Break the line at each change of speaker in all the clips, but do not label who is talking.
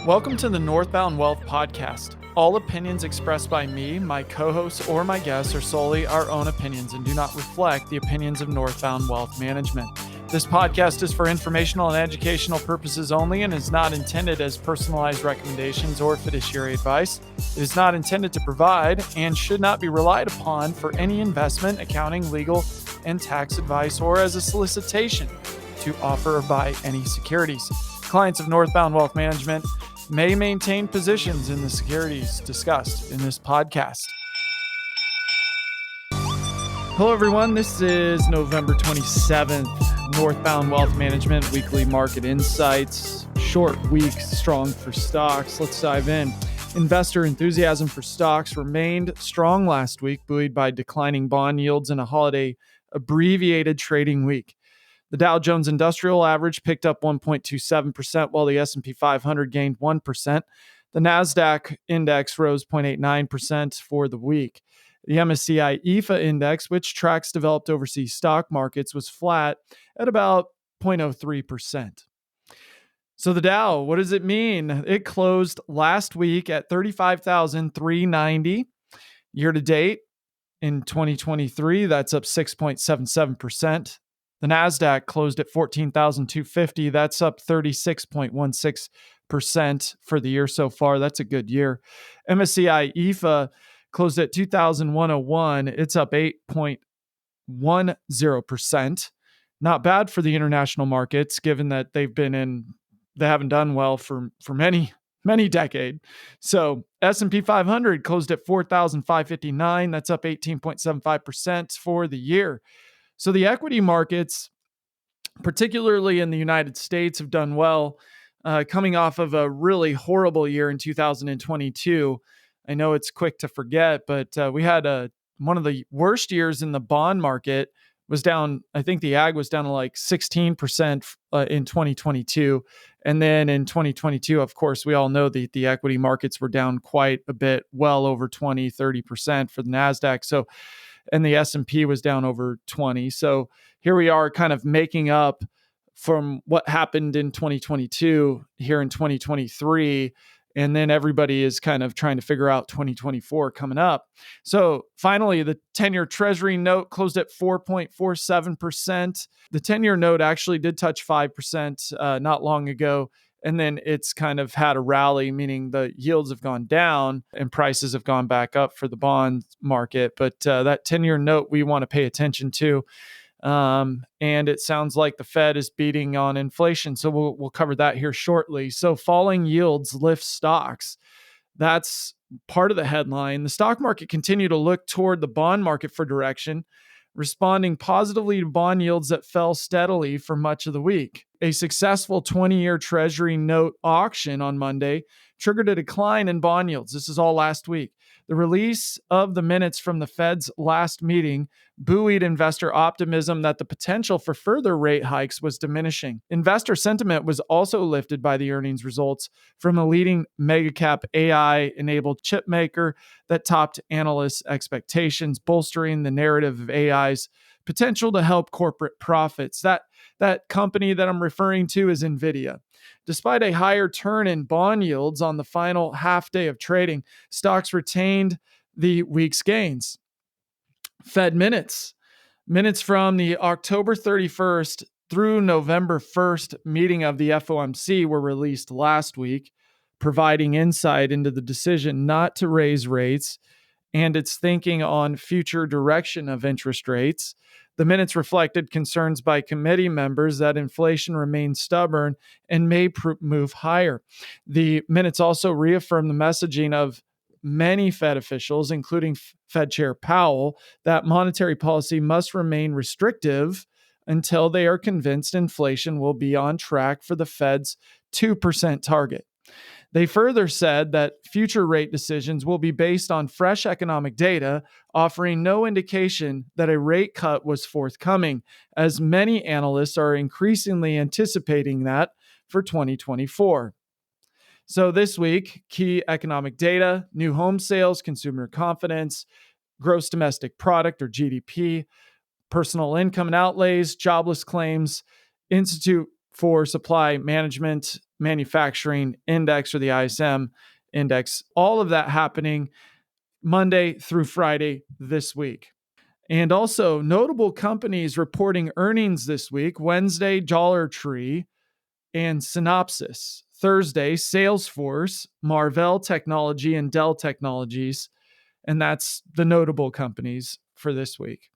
Welcome to the Northbound Wealth Podcast. All opinions expressed by me, my co-hosts, or my guests are solely our own opinions and do not reflect the opinions of Northbound Wealth Management. This podcast is for informational and educational purposes only and is not intended as personalized recommendations or fiduciary advice. It is not intended to provide and should not be relied upon for any investment, accounting, legal, and tax advice or as a solicitation to offer or buy any securities. Clients of Northbound Wealth Management may maintain positions in the securities discussed in this podcast. Hello, everyone. This is November 27th, Northbound Wealth Management Weekly Market Insights. Short week, strong for stocks. Let's dive in. Investor enthusiasm for stocks remained strong last week, buoyed by declining bond yields and a holiday abbreviated trading week. The Dow Jones Industrial Average picked up 1.27%, while the S&P 500 gained 1%. The NASDAQ index rose 0.89% for the week. The MSCI EAFE index, which tracks developed overseas stock markets, was flat at about 0.03%. So the Dow, what does it mean? It closed last week at 35,390. Year to date in 2023, that's up 6.77%. The NASDAQ closed at 14,250. That's up 36.16% for the year so far. That's a good year. MSCI EAFE closed at 2,101. It's up 8.10%. Not bad for the international markets, given that they haven't done well for many decades. So S&P 500 closed at 4,559. That's up 18.75% for the year. So the equity markets, particularly in the United States, have done well, coming off of a really horrible year in 2022. I know it's quick to forget, but we had one of the worst years in the bond market. Was down, I think the ag was down to like 16% in 2022. And then in 2022, of course, we all know that the equity markets were down quite a bit, well over 20, 30% for the NASDAQ. And the S&P was down over 20. So here we are kind of making up from what happened in 2022 here in 2023. And then everybody is kind of trying to figure out 2024 coming up. So finally, the 10-year Treasury note closed at 4.47%. The 10-year note actually did touch 5% not long ago. And then it's kind of had a rally, meaning the yields have gone down and prices have gone back up for the bond market. But that 10-year note we want to pay attention to. And it sounds like the Fed is beating on inflation. So we'll cover that here shortly. So falling yields lift stocks. That's part of the headline. The stock market continued to look toward the bond market for direction, responding positively to bond yields that fell steadily for much of the week. A successful 20-year Treasury note auction on Monday triggered a decline in bond yields. This is all last week. The release of the minutes from the Fed's last meeting buoyed investor optimism that the potential for further rate hikes was diminishing. Investor sentiment was also lifted by the earnings results from a leading mega-cap AI-enabled chip maker that topped analysts' expectations, bolstering the narrative of AI's potential to help corporate profits. That company that I'm referring to is NVIDIA. Despite a higher turn in bond yields on the final half day of trading, stocks retained the week's gains. Fed minutes from the October 31st through November 1st meeting of the FOMC were released last week, providing insight into the decision not to raise rates and its thinking on future direction of interest rates. The minutes reflected concerns by committee members that inflation remains stubborn and may move higher. The minutes also reaffirmed the messaging of many Fed officials, including Fed Chair Powell, that monetary policy must remain restrictive until they are convinced inflation will be on track for the Fed's 2% target. They further said that future rate decisions will be based on fresh economic data, offering no indication that a rate cut was forthcoming, as many analysts are increasingly anticipating that for 2024. So this week, key economic data, new home sales, consumer confidence, gross domestic product or GDP, personal income and outlays, jobless claims, Institute for Supply Management manufacturing index, or the ISM index. All of that happening Monday through Friday this week. And also, notable companies reporting earnings this week: Wednesday, Dollar Tree and Synopsys. Thursday, Salesforce, Marvell Technology, and Dell Technologies. And that's the notable companies for this week.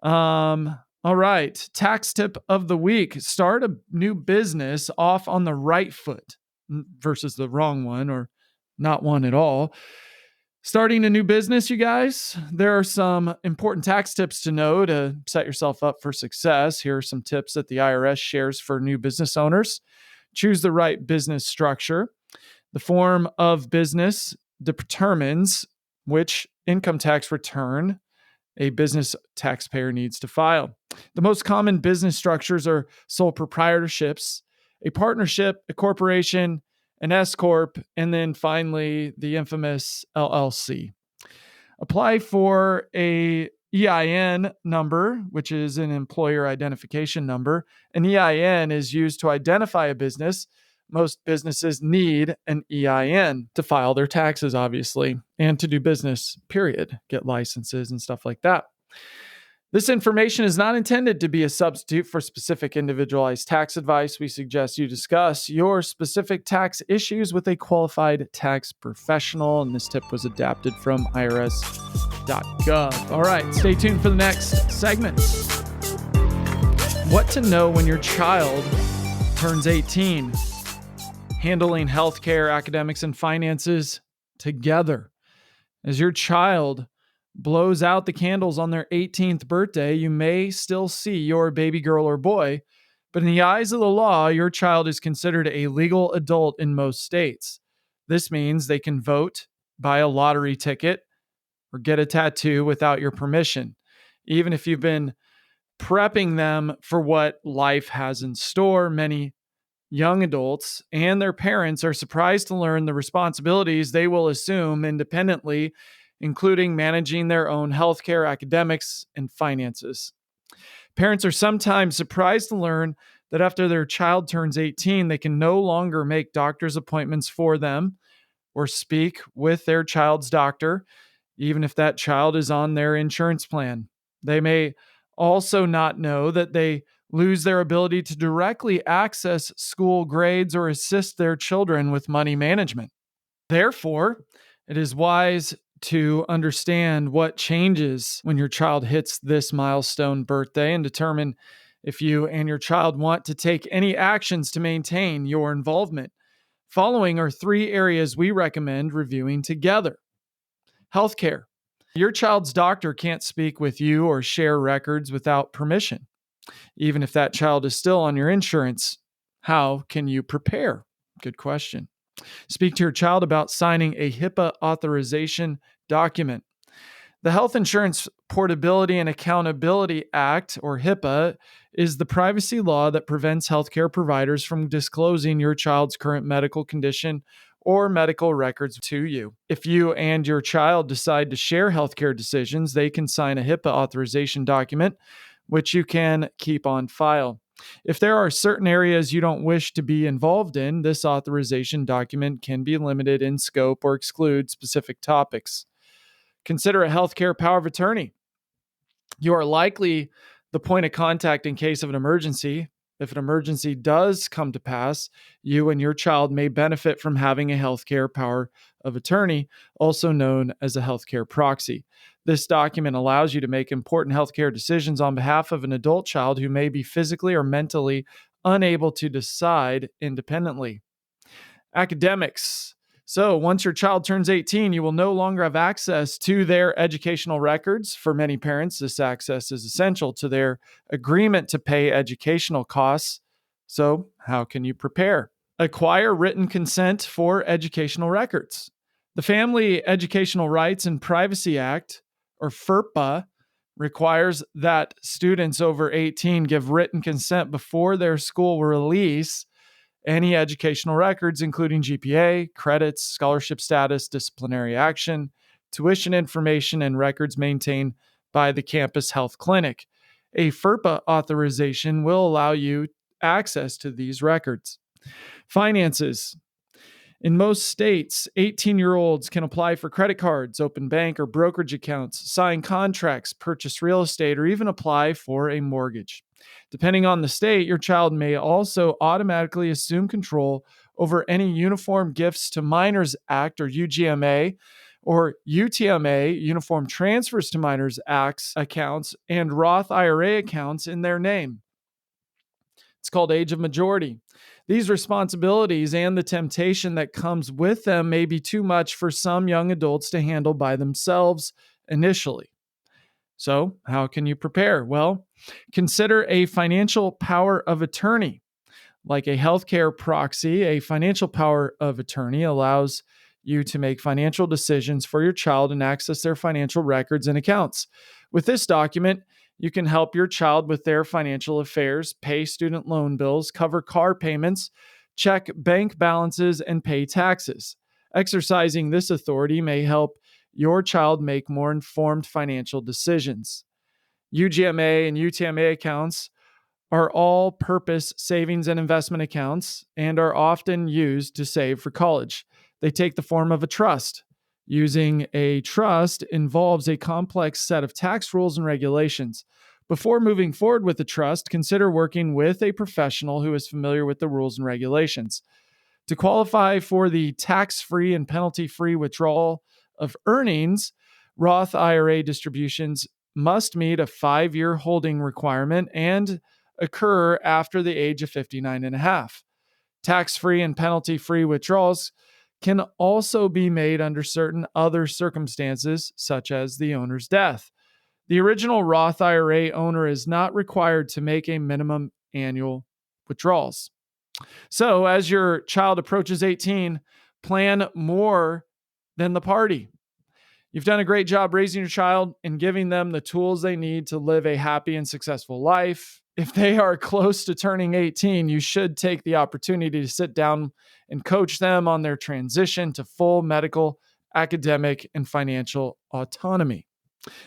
All right. Tax tip of the week: start a new business off on the right foot versus the wrong one, or not one at all. Starting a new business, you guys, there are some important tax tips to know to set yourself up for success. Here are some tips that the IRS shares for new business owners. Choose the right business structure. The form of business determines which income tax return a business taxpayer needs to file. The most common business structures are sole proprietorships, a partnership, a corporation, an S Corp, and then finally the infamous LLC. Apply for a EIN number, which is an employer identification number. An EIN is used to identify a business. Most businesses need an EIN to file their taxes, obviously, and to do business, period, get licenses and stuff like that. This information is not intended to be a substitute for specific individualized tax advice. We suggest you discuss your specific tax issues with a qualified tax professional. And this tip was adapted from irs.gov. All right, stay tuned for the next segment. What to know when your child turns 18. Handling healthcare, academics, and finances together. As your child blows out the candles on their 18th birthday, you may still see your baby girl or boy, but in the eyes of the law, your child is considered a legal adult in most states. This means they can vote, buy a lottery ticket, or get a tattoo without your permission, even if you've been prepping them for what life has in store. Many young adults and their parents are surprised to learn the responsibilities they will assume independently, including managing their own healthcare, academics, and finances. Parents are sometimes surprised to learn that after their child turns 18, they can no longer make doctor's appointments for them or speak with their child's doctor, even if that child is on their insurance plan. They may also not know that they lose their ability to directly access school grades or assist their children with money management. Therefore, it is wise to understand what changes when your child hits this milestone birthday and determine if you and your child want to take any actions to maintain your involvement. Following are 3 areas we recommend reviewing together. Healthcare. Your child's doctor can't speak with you or share records without permission. Even if that child is still on your insurance, how can you prepare? Good question. Speak to your child about signing a HIPAA authorization document. The Health Insurance Portability and Accountability Act, or HIPAA, is the privacy law that prevents healthcare providers from disclosing your child's current medical condition or medical records to you. If you and your child decide to share healthcare decisions, they can sign a HIPAA authorization document, which you can keep on file. If there are certain areas you don't wish to be involved in, this authorization document can be limited in scope or exclude specific topics. Consider a healthcare power of attorney. You are likely the point of contact in case of an emergency. If an emergency does come to pass, you and your child may benefit from having a healthcare power of attorney, also known as a healthcare proxy. This document allows you to make important healthcare decisions on behalf of an adult child who may be physically or mentally unable to decide independently. Academics. So once your child turns 18, you will no longer have access to their educational records. For many parents, this access is essential to their agreement to pay educational costs. So how can you prepare? Acquire written consent for educational records. The Family Educational Rights and Privacy Act, or FERPA, requires that students over 18 give written consent before their school will release any educational records, including GPA, credits, scholarship status, disciplinary action, tuition information, and records maintained by the campus health clinic. A FERPA authorization will allow you access to these records. Finances. In most states, 18-year-olds can apply for credit cards, open bank or brokerage accounts, sign contracts, purchase real estate, or even apply for a mortgage. Depending on the state, your child may also automatically assume control over any Uniform Gifts to Minors Act or UGMA or UTMA, Uniform Transfers to Minors Acts accounts, and Roth IRA accounts in their name. It's called age of majority. These responsibilities and the temptation that comes with them may be too much for some young adults to handle by themselves initially. So, how can you prepare? Well, consider a financial power of attorney. Like a healthcare proxy, a financial power of attorney allows you to make financial decisions for your child and access their financial records and accounts. With this document, you can help your child with their financial affairs, pay student loan bills, cover car payments, check bank balances, and pay taxes. Exercising this authority may help your child make more informed financial decisions. UGMA and UTMA accounts are all-purpose savings and investment accounts and are often used to save for college. They take the form of a trust. Using a trust involves a complex set of tax rules and regulations. Before moving forward with the trust, consider working with a professional who is familiar with the rules and regulations. To qualify for the tax-free and penalty-free withdrawal of earnings, Roth IRA distributions must meet a 5-year holding requirement and occur after the age of 59 and a half. Tax-free and penalty-free withdrawals can also be made under certain other circumstances, such as the owner's death. The original Roth IRA owner is not required to make a minimum annual withdrawals. So, as your child approaches 18, plan more than the party. You've done a great job raising your child and giving them the tools they need to live a happy and successful life. If they are close to turning 18, you should take the opportunity to sit down and coach them on their transition to full medical, academic, and financial autonomy.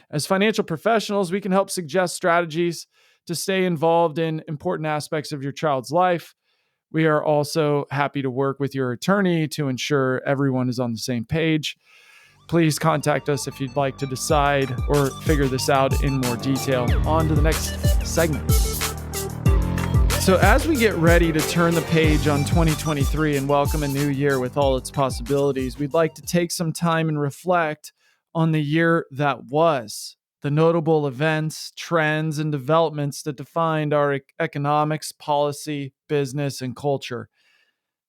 As financial professionals, we can help suggest strategies to stay involved in important aspects of your child's life. We are also happy to work with your attorney to ensure everyone is on the same page. Please contact us if you'd like to decide or figure this out in more detail. On to the next segment. So as we get ready to turn the page on 2023 and welcome a new year with all its possibilities, we'd like to take some time and reflect on the year that was, the notable events, trends, and developments that defined our economics, policy, business, and culture,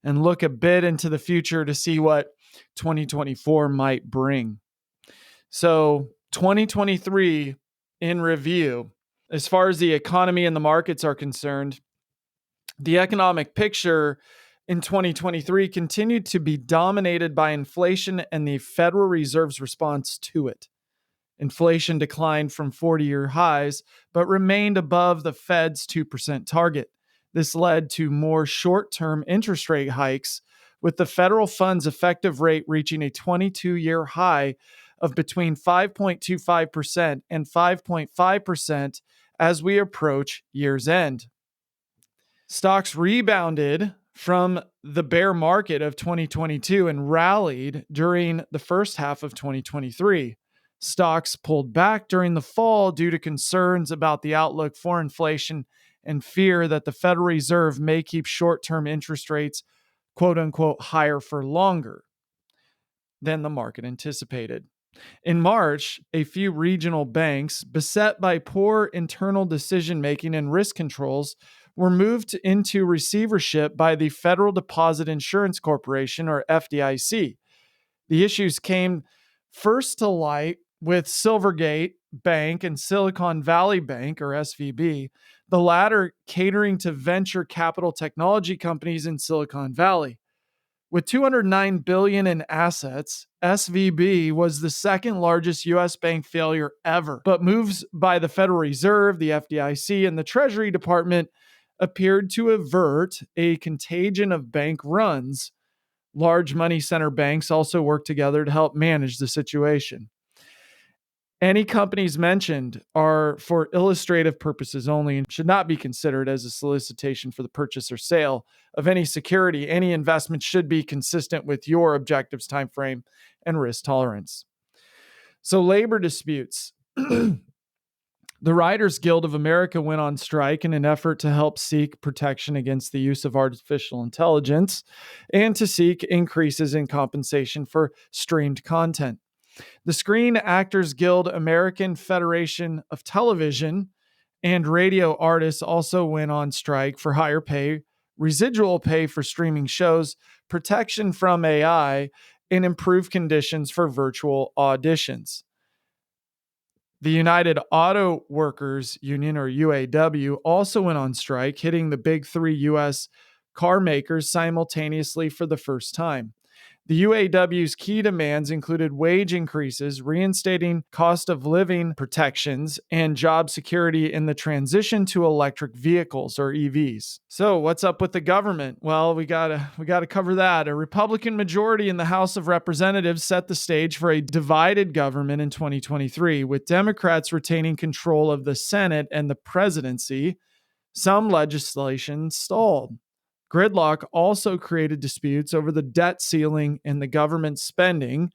and look a bit into the future to see what 2024 might bring. So 2023 in review, as far as the economy and the markets are concerned, the economic picture in 2023 continued to be dominated by inflation and the Federal Reserve's response to it. Inflation declined from 40-year highs, but remained above the Fed's 2% target. This led to more short-term interest rate hikes, with the federal funds effective rate reaching a 22-year high of between 5.25% and 5.5% as we approach year's end. Stocks rebounded from the bear market of 2022 and rallied during the first half of 2023. Stocks pulled back during the fall due to concerns about the outlook for inflation and fear that the Federal Reserve may keep short-term interest rates, quote unquote, higher for longer than the market anticipated. In March, a few regional banks, beset by poor internal decision-making and risk controls, were moved into receivership by the Federal Deposit Insurance Corporation, or FDIC. The issues came first to light with Silvergate Bank and Silicon Valley Bank, or SVB, the latter catering to venture capital technology companies in Silicon Valley. With $209 billion in assets, SVB was the second largest U.S. bank failure ever. But moves by the Federal Reserve, the FDIC, and the Treasury Department appeared to avert a contagion of bank runs. Large money center banks also worked together to help manage the situation. Any companies mentioned are for illustrative purposes only and should not be considered as a solicitation for the purchase or sale of any security. Any investment should be consistent with your objectives, time frame, and risk tolerance. So labor disputes. The Writers Guild of America went on strike in an effort to help seek protection against the use of artificial intelligence and to seek increases in compensation for streamed content. The Screen Actors Guild, American Federation of Television, and radio artists also went on strike for higher pay, residual pay for streaming shows, protection from AI, and improved conditions for virtual auditions. The United Auto Workers Union, or UAW, also went on strike, hitting the big three U.S. car makers simultaneously for the first time. The UAW's key demands included wage increases, reinstating cost of living protections, and job security in the transition to electric vehicles, or EVs. So, what's up with the government? Well, we gotta cover that. A Republican majority in the House of Representatives set the stage for a divided government in 2023, with Democrats retaining control of the Senate and the presidency. Some legislation stalled. Gridlock also created disputes over the debt ceiling and the government spending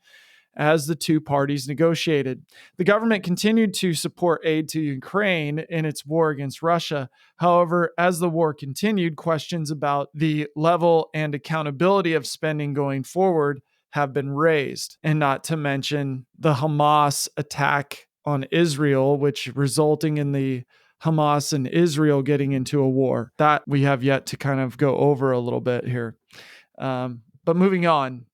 as the two parties negotiated. The government continued to support aid to Ukraine in its war against Russia. However, as the war continued, questions about the level and accountability of spending going forward have been raised, and not to mention the Hamas attack on Israel, which resulting in the Hamas and Israel getting into a war. That we have yet to kind of go over a little bit here. But moving on,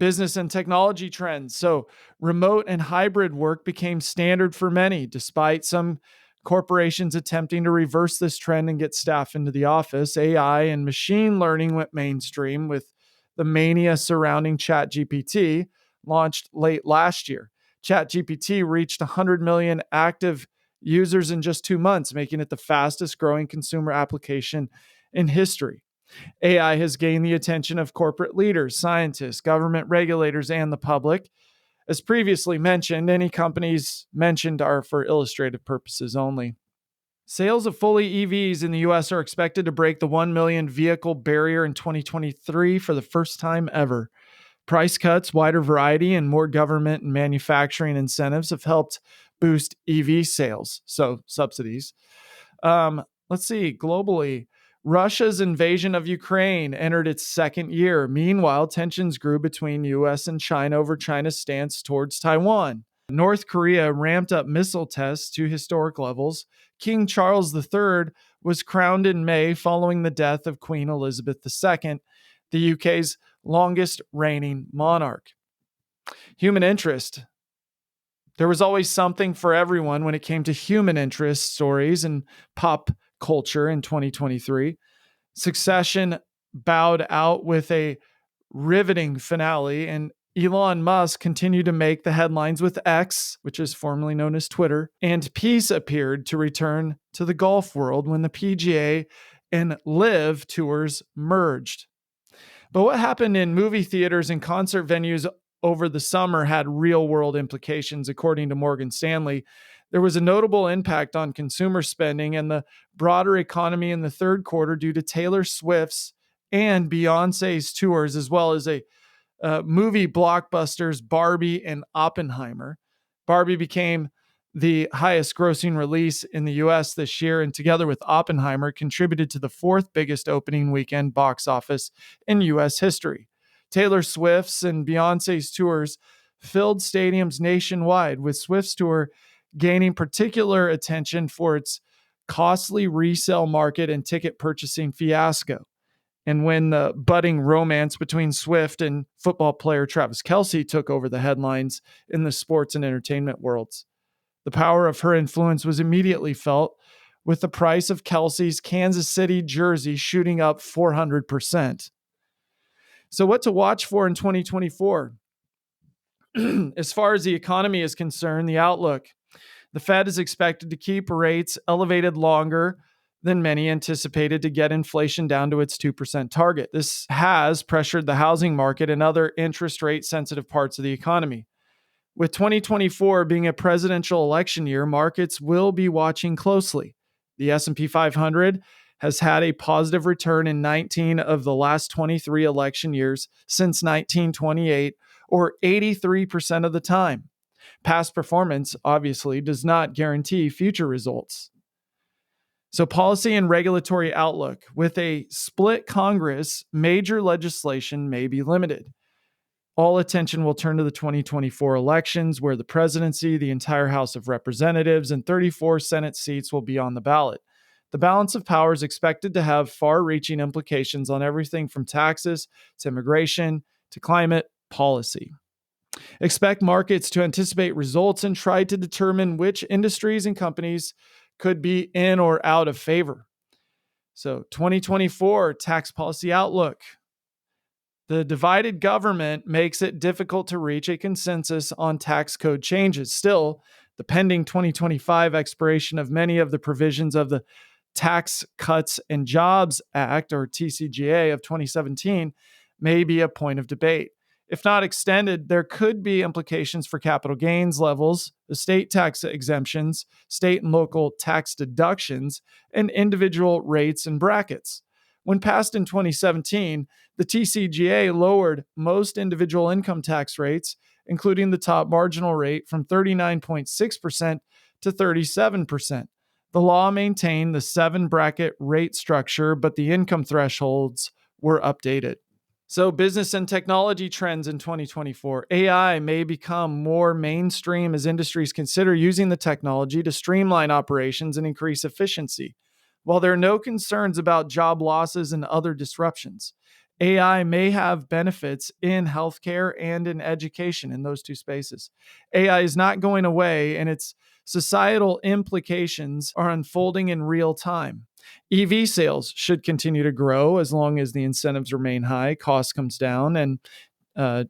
business and technology trends. So remote and hybrid work became standard for many, despite some corporations attempting to reverse this trend and get staff into the office. AI and machine learning went mainstream with the mania surrounding ChatGPT, launched late last year. ChatGPT reached 100 million active users in just 2 months, making it the fastest growing consumer application in history. AI has gained the attention of corporate leaders, scientists, government regulators, and the public. As previously mentioned, any companies mentioned are for illustrative purposes only. Sales of fully EVs in the U.S. are expected to break the 1 million vehicle barrier in 2023 for the first time ever. Price cuts, wider variety, and more government and manufacturing incentives have helped boost EV sales, so subsidies. Let's see, globally, Russia's invasion of Ukraine entered its second year. Meanwhile, tensions grew between U.S. and China over China's stance towards Taiwan. North Korea ramped up missile tests to historic levels. King Charles III was crowned in May following the death of Queen Elizabeth II, the UK's longest reigning monarch. Human interest. There was always something for everyone when it came to human interest stories and pop culture in 2023. Succession bowed out with a riveting finale, and Elon Musk continued to make the headlines with X, which is formerly known as Twitter, and peace appeared to return to the golf world when the PGA and LIV tours merged. But what happened in movie theaters and concert venues over the summer had real-world implications, according to Morgan Stanley. There was a notable impact on consumer spending and the broader economy in the third quarter due to Taylor Swift's and Beyonce's tours, as well as a movie blockbusters Barbie and Oppenheimer. Barbie became the highest grossing release in the US this year, and together with Oppenheimer, contributed to the fourth biggest opening weekend box office in US history. Taylor Swift's and Beyonce's tours filled stadiums nationwide, with Swift's tour gaining particular attention for its costly resale market and ticket purchasing fiasco. And when the budding romance between Swift and football player Travis Kelce took over the headlines in the sports and entertainment worlds. The power of her influence was immediately felt, with the price of Kelce's Kansas City jersey shooting up 400%. So what to watch for in 2024? As far as the economy is concerned, the outlook. The Fed is expected to keep rates elevated longer than many anticipated to get inflation down to its 2% target. This has pressured the housing market and other interest rate sensitive parts of the economy. With 2024 being a presidential election year, markets will be watching closely. The S&P 500 has had a positive return in 19 of the last 23 election years since 1928, or 83% of the time. Past performance, obviously, does not guarantee future results. So, policy and regulatory outlook. With a split Congress, major legislation may be limited. All attention will turn to the 2024 elections, where the presidency, the entire House of Representatives, and 34 Senate seats will be on the ballot. The balance of power is expected to have far-reaching implications on everything from taxes to immigration to climate policy. Expect markets to anticipate results and try to determine which industries and companies could be in or out of favor. So, 2024 tax policy outlook. The divided government makes it difficult to reach a consensus on tax code changes. Still, the pending 2025 expiration of many of the provisions of the Tax Cuts and Jobs Act, or TCJA, of 2017 may be a point of debate. If not extended, there could be implications for capital gains levels, estate tax exemptions, state and local tax deductions, and individual rates and brackets. When passed in 2017, the TCJA lowered most individual income tax rates, including the top marginal rate, from 39.6% to 37%. The law maintained the 7-bracket rate structure, but the income thresholds were updated. So, business and technology trends in 2024. AI may become more mainstream as industries consider using the technology to streamline operations and increase efficiency. While there are no concerns about job losses and other disruptions, AI may have benefits in healthcare and in education in those two spaces. AI is not going away, and its societal implications are unfolding in real time. EV sales should continue to grow as long as the incentives remain high, cost comes down, and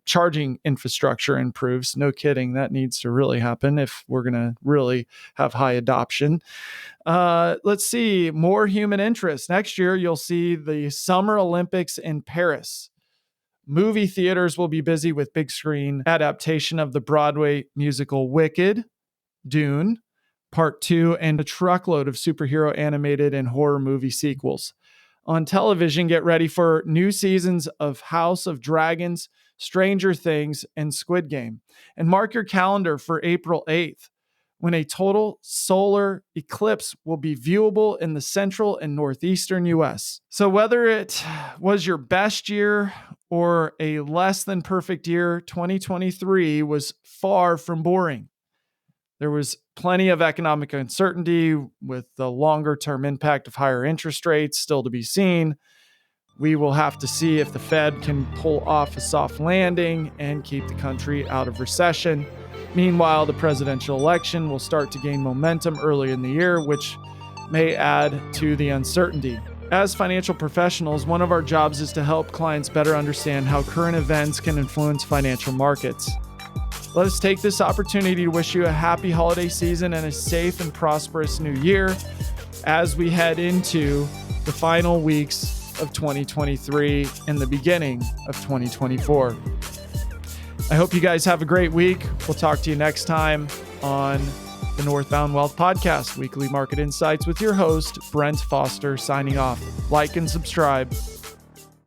charging infrastructure improves. No kidding, that needs to really happen if we're going to really have high adoption. Let's see, more human interest. Next year, you'll see the Summer Olympics in Paris. Movie theaters will be busy with big screen adaptation of the Broadway musical Wicked, Dune, Part 2, and a truckload of superhero animated and horror movie sequels. On television, get ready for new seasons of House of Dragons, Stranger Things, and Squid Game. And mark your calendar for April 8th, when a total solar eclipse will be viewable in the central and northeastern U.S. So whether it was your best year or a less than perfect year, 2023 was far from boring. There was plenty of economic uncertainty, with the longer-term impact of higher interest rates still to be seen. We will have to see if the Fed can pull off a soft landing and keep the country out of recession. Meanwhile, the presidential election will start to gain momentum early in the year, which may add to the uncertainty. As financial professionals, one of our jobs is to help clients better understand how current events can influence financial markets. Let us take this opportunity to wish you a happy holiday season and a safe and prosperous new year as we head into the final weeks of 2023 and the beginning of 2024. I hope you guys have a great week. We'll talk to you next time on the Northbound Wealth Podcast, weekly market insights with your host, Brent Foster, signing off. Like and subscribe.